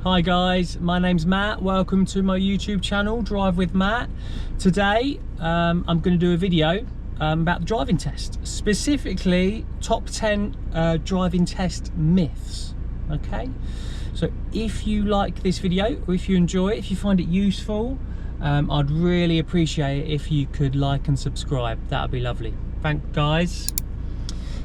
Hi guys, my name's Matt. Welcome to my YouTube channel, Drive with Matt. Today I'm going to do a video about the driving test, specifically top 10 driving test myths. Okay, so if you like this video, or if you enjoy it, if you find it useful, I'd really appreciate it if you could like and subscribe. That would be lovely. Thanks guys.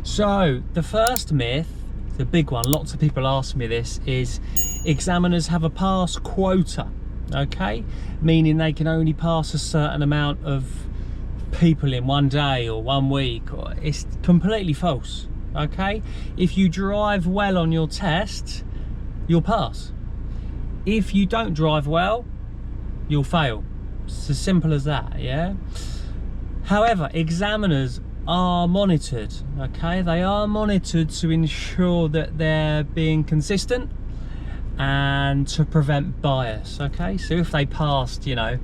So the first myth, the big one, lots of people ask me this, is examiners have a pass quota. Okay, meaning they can only pass a certain amount of people in one day or 1 week. It's completely false. Okay, if you drive well on your test, you'll pass. If you don't drive well, you'll fail. It's as simple as that. Yeah, however, examiners are monitored. Okay, they are monitored to ensure that they're being consistent and to prevent bias. Okay, so if they passed, you know,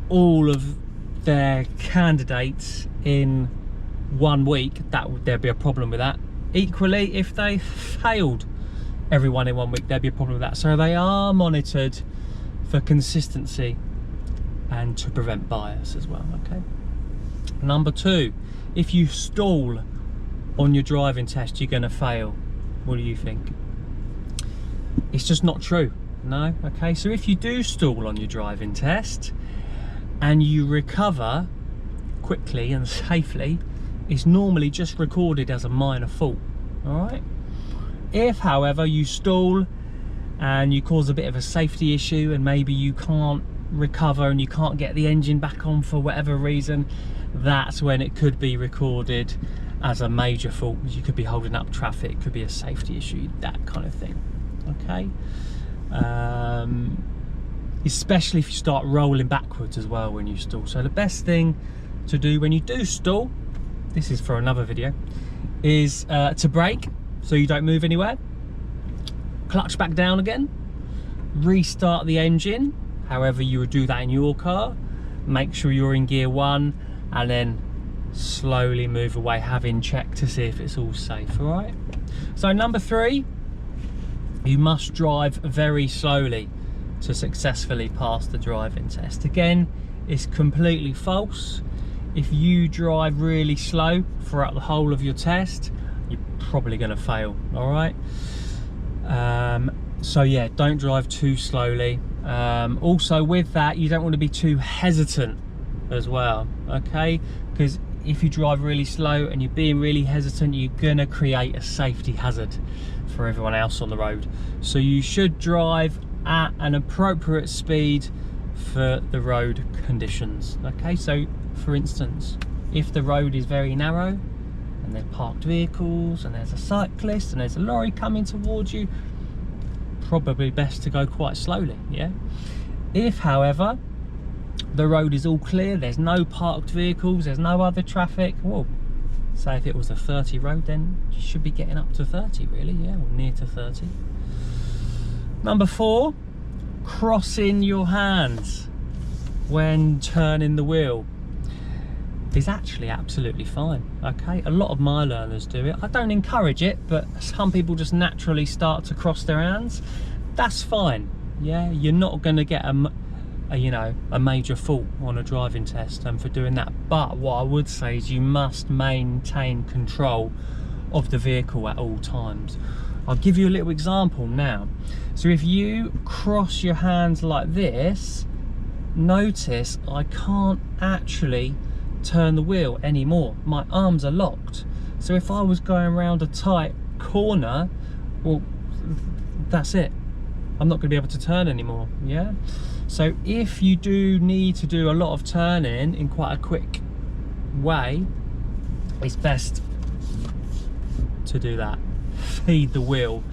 all of their candidates in 1 week, there'd be a problem with that. Equally, if they failed everyone in 1 week, there'd be a problem with that. So they are monitored for consistency and to prevent bias as well. Okay, number 2, if you stall on your driving test, you're going to fail. What do you think? It's just not true. No. Okay, so if you do stall on your driving test and you recover quickly and safely, it's normally just recorded as a minor fault. All right, if however you stall and you cause a bit of a safety issue and maybe you can't recover and you can't get the engine back on for whatever reason, that's when it could be recorded as a major fault. You could be holding up traffic, it could be a safety issue, that kind of thing. Okay, especially if you start rolling backwards as well when you stall. So the best thing to do when you do stall, this is for another video, is to brake so you don't move anywhere, clutch back down again, restart the engine however you would do that in your car, make sure you're in gear 1, and then slowly move away, having checked to see if it's all safe. All right, so number 3, you must drive very slowly to successfully pass the driving test. Again, it's completely false. If you drive really slow throughout the whole of your test, you're probably going to fail. All right, so yeah, don't drive too slowly. Also with that, you don't want to be too hesitant as well. Okay, because if you drive really slow and you're being really hesitant, you're gonna create a safety hazard for everyone else on the road. So you should drive at an appropriate speed for the road conditions. Okay, so for instance, if the road is very narrow and there's parked vehicles and there's a cyclist and there's a lorry coming towards you, probably best to go quite slowly. Yeah, if however the road is all clear, there's no parked vehicles, there's no other traffic, well, say if it was a 30 road, then you should be getting up to 30 really, yeah, or near to 30. Number 4, crossing your hands when turning the wheel is actually absolutely fine. Okay, a lot of my learners do it. I don't encourage it, but some people just naturally start to cross their hands. That's fine. Yeah, you're not going to get a major fault on a driving test for doing that. But what I would say is you must maintain control of the vehicle at all times. I'll give you a little example now. So if you cross your hands like this, notice I can't actually turn the wheel anymore. My arms are locked. So if I was going around a tight corner, well, that's it. I'm not going to be able to turn anymore. Yeah, so if you do need to do a lot of turning in quite a quick way, it's best to do that. Feed the wheel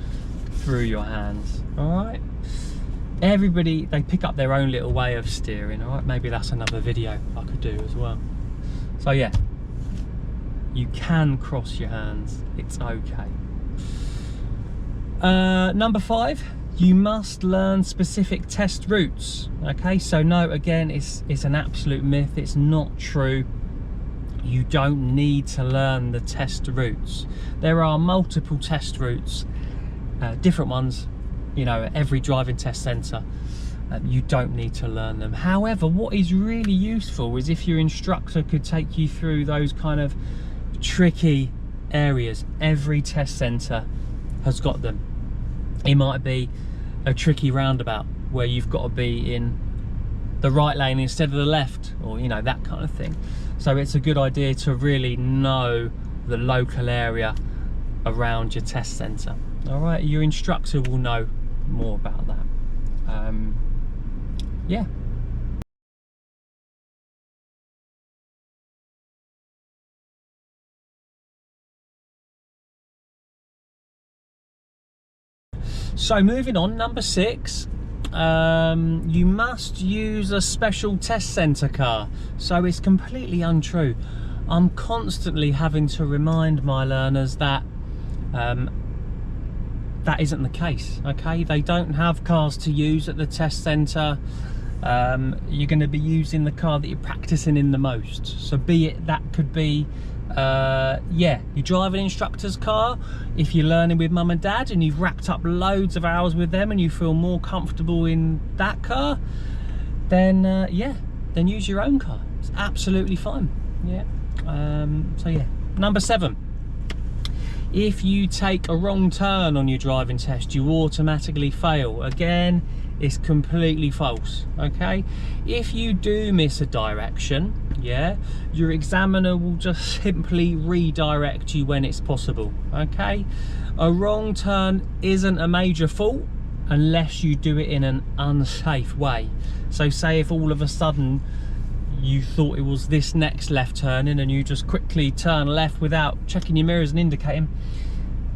through your hands. All right, everybody, they pick up their own little way of steering. All right, maybe that's another video I could do as well. So yeah, you can cross your hands, it's okay. Number 5, you must learn specific test routes. Okay, so no, again, it's an absolute myth. It's not true. You don't need to learn the test routes. There are multiple test routes, different ones you know, at every driving test centre. You don't need to learn them. However, what is really useful is if your instructor could take you through those kind of tricky areas. Every test centre has got them. It might be a tricky roundabout where you've got to be in the right lane instead of the left, or you know, that kind of thing. So it's a good idea to really know the local area around your test centre. All right, your instructor will know more about that. Yeah. So moving on, number 6, you must use a special test centre car. So it's completely untrue. I'm constantly having to remind my learners that that isn't the case. Okay, they don't have cars to use at the test centre. You're going to be using the car that you're practicing in the most. So be it, that could be yeah, you drive an instructor's car. If you're learning with mum and dad and you've racked up loads of hours with them and you feel more comfortable in that car, then yeah, then use your own car. It's absolutely fine. Yeah. So yeah, number 7, if you take a wrong turn on your driving test, you automatically fail. Again, it's completely false. Okay, if you do miss a direction, yeah, your examiner will just simply redirect you when it's possible. Okay, a wrong turn isn't a major fault unless you do it in an unsafe way. So say if all of a sudden you thought it was this next left turn in and you just quickly turn left without checking your mirrors and indicating,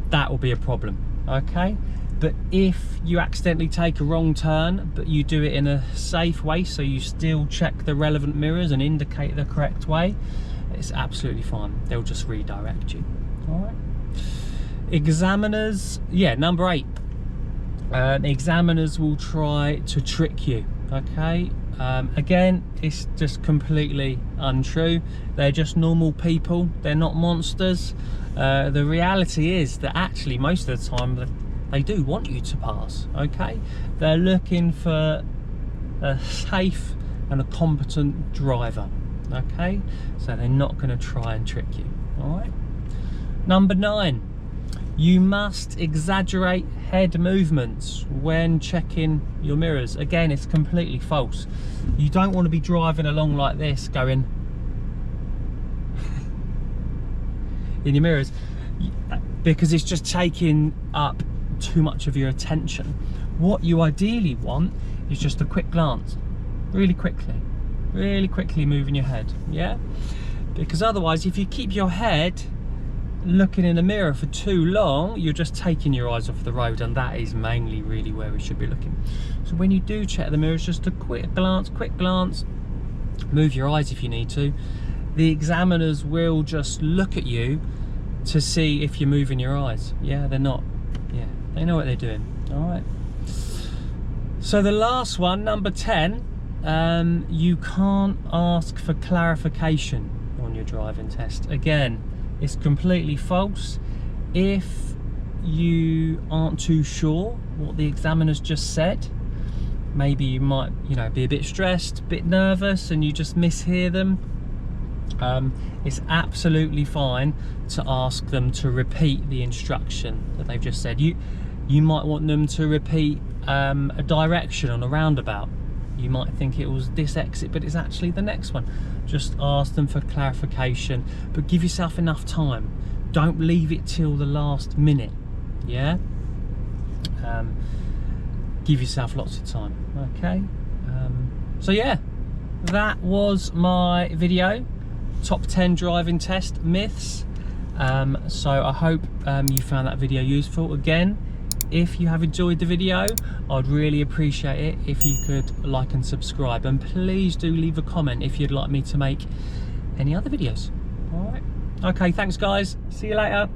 that will be a problem. Okay, but if you accidentally take a wrong turn but you do it in a safe way, so you still check the relevant mirrors and indicate the correct way, it's absolutely fine. They'll just redirect you. All right, examiners, yeah, number 8, examiners will try to trick you. Okay, again, it's just completely untrue. They're just normal people, they're not monsters. The reality is that actually most of the time they do want you to pass. Okay, they're looking for a safe and a competent driver. Okay, so they're not going to try and trick you. All right, number 9, you must exaggerate head movements when checking your mirrors. Again, it's completely false. You don't want to be driving along like this going in your mirrors, because it's just taking up too much of your attention. What you ideally want is just a quick glance, really quickly moving your head. Yeah, because otherwise if you keep your head looking in a mirror for too long, you're just taking your eyes off the road, and that is mainly really where we should be looking. So when you do check the mirrors, just a quick glance, move your eyes if you need to. The examiners will just look at you to see if you're moving your eyes. Yeah, they're not. Yeah, they know what they're doing. All right, so the last one, number 10, you can't ask for clarification on your driving test. Again, it's completely false. If you aren't too sure what the examiner's just said, maybe you might, you know, be a bit stressed, a bit nervous, and you just mishear them, it's absolutely fine to ask them to repeat the instruction that they've just said. You might want them to repeat a direction on a roundabout. You might think it was this exit, but it's actually the next one. Just ask them for clarification, but give yourself enough time. Don't leave it till the last minute. Yeah, give yourself lots of time. Okay, so yeah, that was my video, top 10 driving test myths. So I hope you found that video useful. Again, if you have enjoyed the video, I'd really appreciate it if you could like and subscribe, and please do leave a comment if you'd like me to make any other videos. All right, okay, thanks guys, see you later.